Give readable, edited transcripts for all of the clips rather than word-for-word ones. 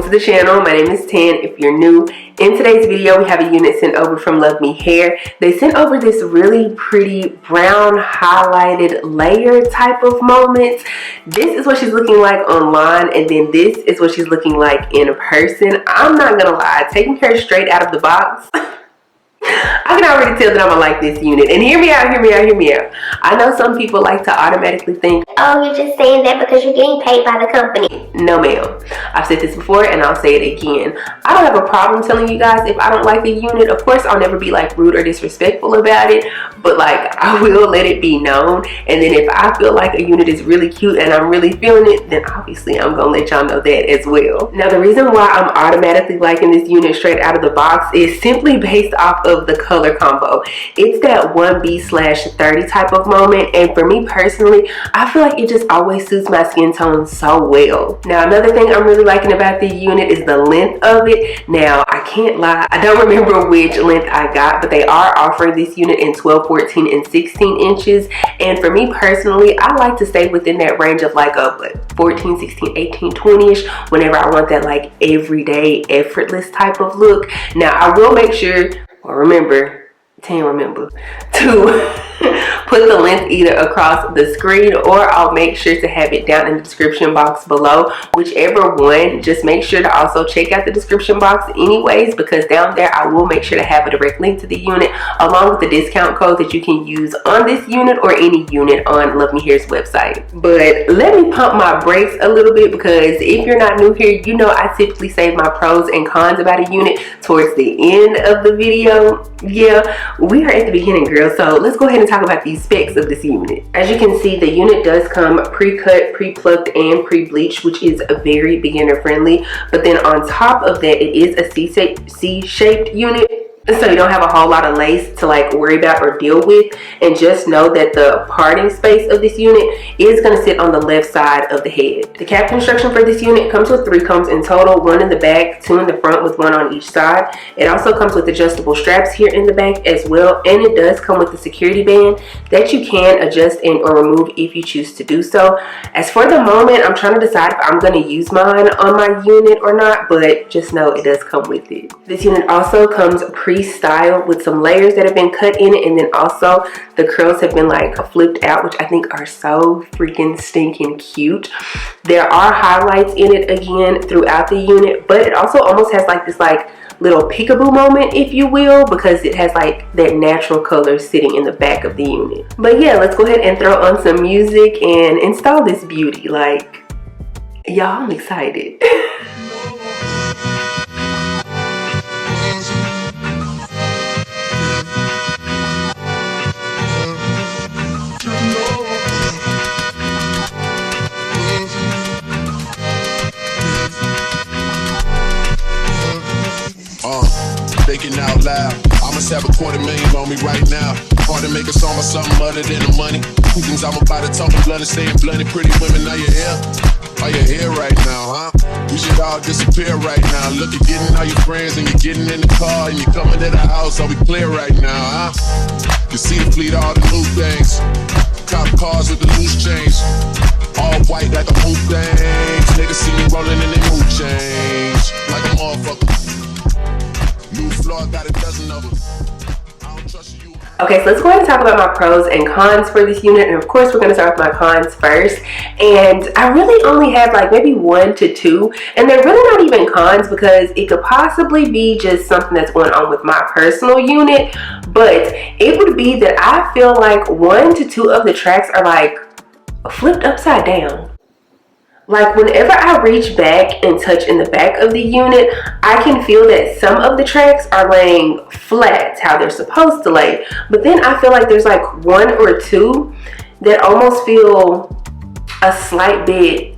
welcome to the channel. My name is Tan if you're new. In today's video we have a unit sent over from Luvme Hair. They sent over this really pretty brown highlighted layer type of moment. This is what she's looking like online, and then this is what she's looking like in person. I'm not gonna lie, taking her straight out of the box, I can already tell that I'm gonna like this unit. And hear me out. I know some people like to automatically think, oh, you're just saying that because you're getting paid by the company. No ma'am. I've said this before and I'll say it again. I don't have a problem telling you guys if I don't like a unit. Of course, I'll never be like rude or disrespectful about it, but like I will let it be known. And then if I feel like a unit is really cute and I'm really feeling it, then obviously I'm gonna let y'all know that as well. Now, the reason why I'm automatically liking this unit straight out of the box is simply based off of the color combo. It's that 1B/30 type of moment, and for me personally, I feel like it just always suits my skin tone so well. Now, another thing I'm really liking about the unit is the length of it. Now, I can't lie, I don't remember which length I got, but they are offering this unit in 12, 14, and 16 inches. And for me personally, I like to stay within that range of like a 14, 16, 18, 20-ish whenever I want that like everyday effortless type of look. Now, I will make sure, or remember to put the length either across the screen, or I'll make sure to have it down in the description box below. Whichever one, just make sure to also check out the description box anyways, because down there I will make sure to have a direct link to the unit along with the discount code that you can use on this unit or any unit on Luvme Hair's website. But let me pump my brakes a little bit, because if you're not new here, you know I typically save my pros and cons about a unit towards the end of the video. Yeah, we are at the beginning, girl, so let's go ahead and talk about these specs of this unit. As you can see, the unit does come pre-cut, pre-plucked, and pre-bleached, which is a very beginner friendly. But then on top of that, it is a C-shaped unit, so you don't have a whole lot of lace to like worry about or deal with. And just know that the parting space of this unit is going to sit on the left side of the head. The cap construction for this unit comes with 3 combs in total, 1 in the back, 2 in the front with 1 on each side. It also comes with adjustable straps here in the back as well, and it does come with a security band that you can adjust and or remove if you choose to do so. As for the moment, I'm trying to decide if I'm going to use mine on my unit or not, but just know it does come with it. This unit also comes pre-styled with some layers that have been cut in it, and then also the curls have been like flipped out, which I think are so freaking stinking cute. There are highlights in it again throughout the unit, but it also almost has like this like little peekaboo moment, if you will, because it has like that natural color sitting in the back of the unit. But yeah, let's go ahead and throw on some music and install this beauty. Like, y'all, I'm excited. Thinking out loud, I must have a $250,000 on me right now. Hard to make a song about something other than the money. Things I'm about to talk blunt and staying blunt. Pretty women, are you here? Are you here right now, huh? We should all disappear right now. Look, you're getting all your friends and you're getting in the car and you're coming to the house. Are we clear right now, huh? You see the fleet, all the new things. Cop cars with the loose chains. All white like a hoop things. Niggas see me rolling in their mood change. Like a motherfucker. Okay, so let's go ahead and talk about my pros and cons for this unit. And of course, we're going to start with my cons first. And I really only have like maybe 1 to 2. And they're really not even cons, because it could possibly be just something that's going on with my personal unit. But it would be that I feel like 1 to 2 of the tracks are like flipped upside down. Like whenever I reach back and touch in the back of the unit, I can feel that some of the tracks are laying flat how they're supposed to lay. But then I feel like there's like 1 or 2 that almost feel a slight bit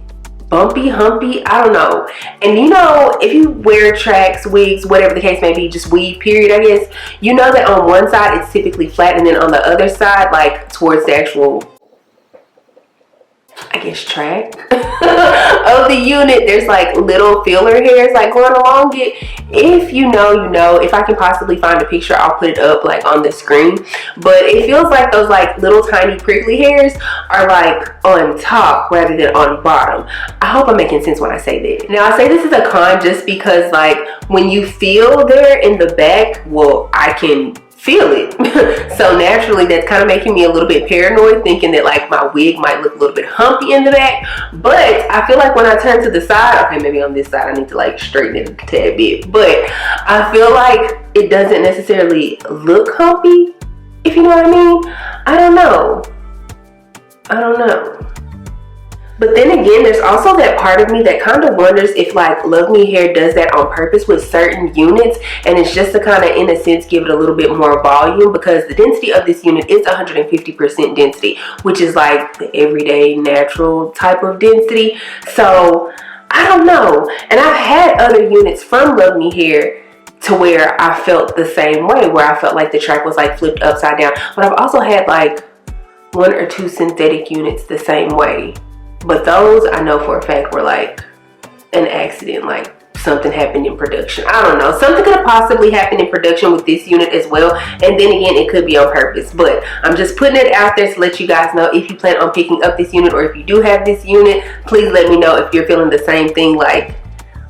bumpy, humpy, I don't know. And you know, if you wear tracks, wigs, whatever the case may be, just weave period, I guess, you know that on one side it's typically flat, and then on the other side, like towards the actual, I guess, track of the unit. There's like little filler hairs like going along it. If you know, you know. If I can possibly find a picture, I'll put it up like on the screen. But it feels like those like little tiny prickly hairs are like on top rather than on bottom. I hope I'm making sense when I say that. Now I say this is a con just because like when you feel there in the back, well, I can feel it. So naturally that's kind of making me a little bit paranoid, thinking that like my wig might look a little bit humpy in the back. But I feel like when I turn to the side, okay, maybe on this side I need to like straighten it a tad bit, but I feel like it doesn't necessarily look humpy, if you know what I mean. I don't know. But then again, there's also that part of me that kind of wonders if like Luvme Hair does that on purpose with certain units, and it's just to kind of, in a sense, give it a little bit more volume, because the density of this unit is 150% density, which is like the everyday natural type of density. So I don't know. And I've had other units from Luvme Hair to where I felt the same way, where I felt like the track was like flipped upside down. But I've also had like 1 or 2 synthetic units the same way. But those I know for a fact were like an accident, like something happened in production. I don't know. Something could have possibly happened in production with this unit as well. And then again, it could be on purpose. But I'm just putting it out there to let you guys know, if you plan on picking up this unit, or if you do have this unit, please let me know if you're feeling the same thing, like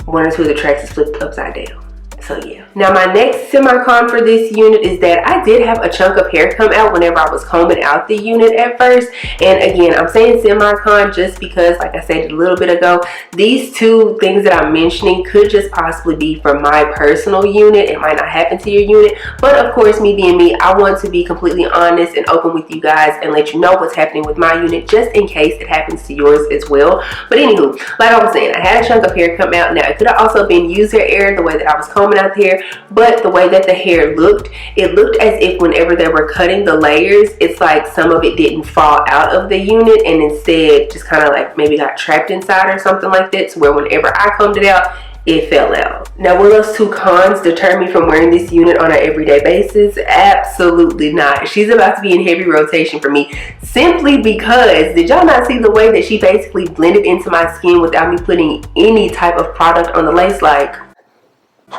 1 or 2 of the tracks is flipped upside down. So yeah. Now my next semi-con for this unit is that I did have a chunk of hair come out whenever I was combing out the unit at first. And again, I'm saying semi-con just because, like I said a little bit ago, these 2 things that I'm mentioning could just possibly be from my personal unit. It might not happen to your unit. But of course, me being me, I want to be completely honest and open with you guys and let you know what's happening with my unit, just in case it happens to yours as well. But anywho, like I was saying, I had a chunk of hair come out. Now it could have also been user error, the way that I was combing out the hair, but the way that the hair looked, it looked as if whenever they were cutting the layers, it's like some of it didn't fall out of the unit and instead just kind of like maybe got trapped inside or something like that, to where whenever I combed it out, it fell out. Now, will those 2 cons deter me from wearing this unit on an everyday basis? Absolutely not. She's about to be in heavy rotation for me, simply because, did y'all not see the way that she basically blended into my skin without me putting any type of product on the lace? Like,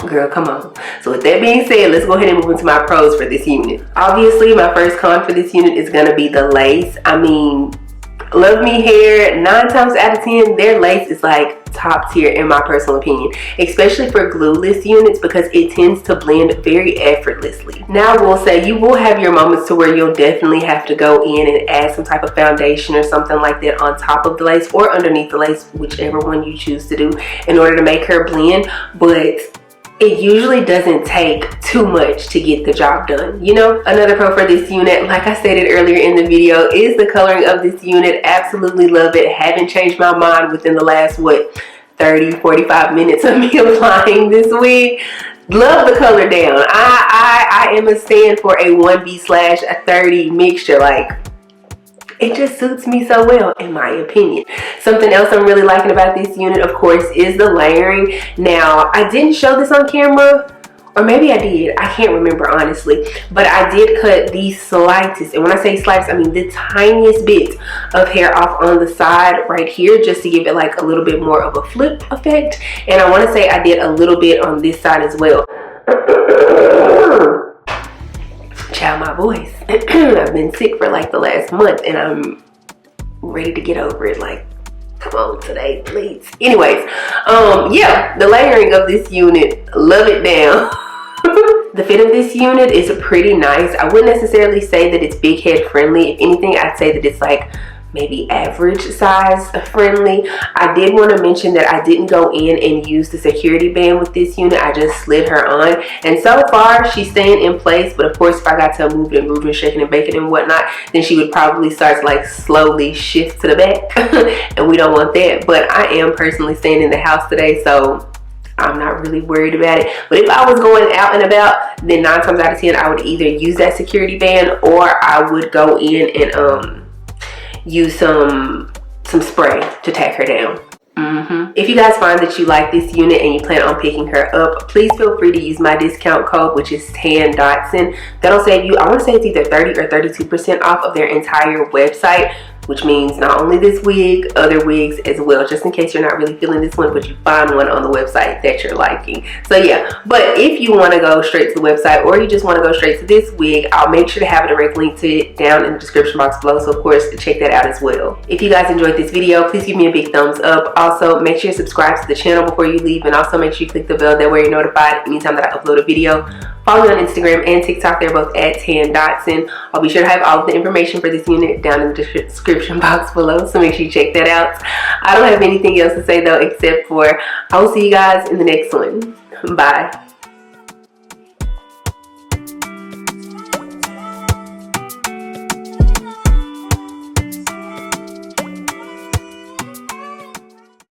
girl, come on. So with that being said, let's go ahead and move into my pros for this unit. Obviously, my first con for this unit is going to be the lace. I mean, Luvme Hair, 9 times out of 10, their lace is like top tier in my personal opinion, especially for glueless units, because it tends to blend very effortlessly. Now I will say, you will have your moments to where you'll definitely have to go in and add some type of foundation or something like that on top of the lace or underneath the lace, whichever one you choose to do, in order to make her blend. But it usually doesn't take too much to get the job done, you know? Another pro for this unit, like I stated earlier in the video, is the coloring of this unit. Absolutely love it. Haven't changed my mind within the last, what, 30-45 minutes of me applying this wig. Love the color down. I am a stand for a 1B/30 mixture. Like, it just suits me so well, in my opinion. Something else I'm really liking about this unit, of course, is the layering. Now, I didn't show this on camera, or maybe I did. I can't remember, honestly. But I did cut the slightest, and when I say slightest, I mean the tiniest bit of hair off on the side right here, just to give it like a little bit more of a flip effect. And I want to say I did a little bit on this side as well. Child, my voice. I've been sick for like the last month and I'm ready to get over it. Like, come on today, please. Anyways, yeah, the layering of this unit, love it down. The fit of this unit is pretty nice. I wouldn't necessarily say that it's big head friendly. If anything, I'd say that it's like maybe average size friendly. I did want to mention that I didn't go in and use the security band with this unit. I just slid her on, and so far she's staying in place. But of course, if I got to move and groove and shaking and baking and whatnot, then she would probably start to like slowly shift to the back and we don't want that. But I am personally staying in the house today, so I'm not really worried about it. But if I was going out and about, then 9 times out of 10 I would either use that security band, or I would go in and use some spray to tack her down. If you guys find that you like this unit and you plan on picking her up, please feel free to use my discount code, which is Dotson. That'll save you, I want to say it's either 30 or 32% off of their entire website. which means not only this wig, other wigs as well, just in case you're not really feeling this one, but you find one on the website that you're liking. So yeah, but if you want to go straight to the website or you just want to go straight to this wig, I'll make sure to have a direct link to it down in the description box below, so of course check that out as well. If you guys enjoyed this video, please give me a big thumbs up. Also, make sure you subscribe to the channel before you leave, and also make sure you click the bell, that way you're notified anytime that I upload a video. Follow me on Instagram and TikTok, they're both at Dotson. I'll be sure to have all of the information for this unit down in the description box below, so make sure you check that out. I don't have anything else to say though, except for I will see you guys in the next one. Bye.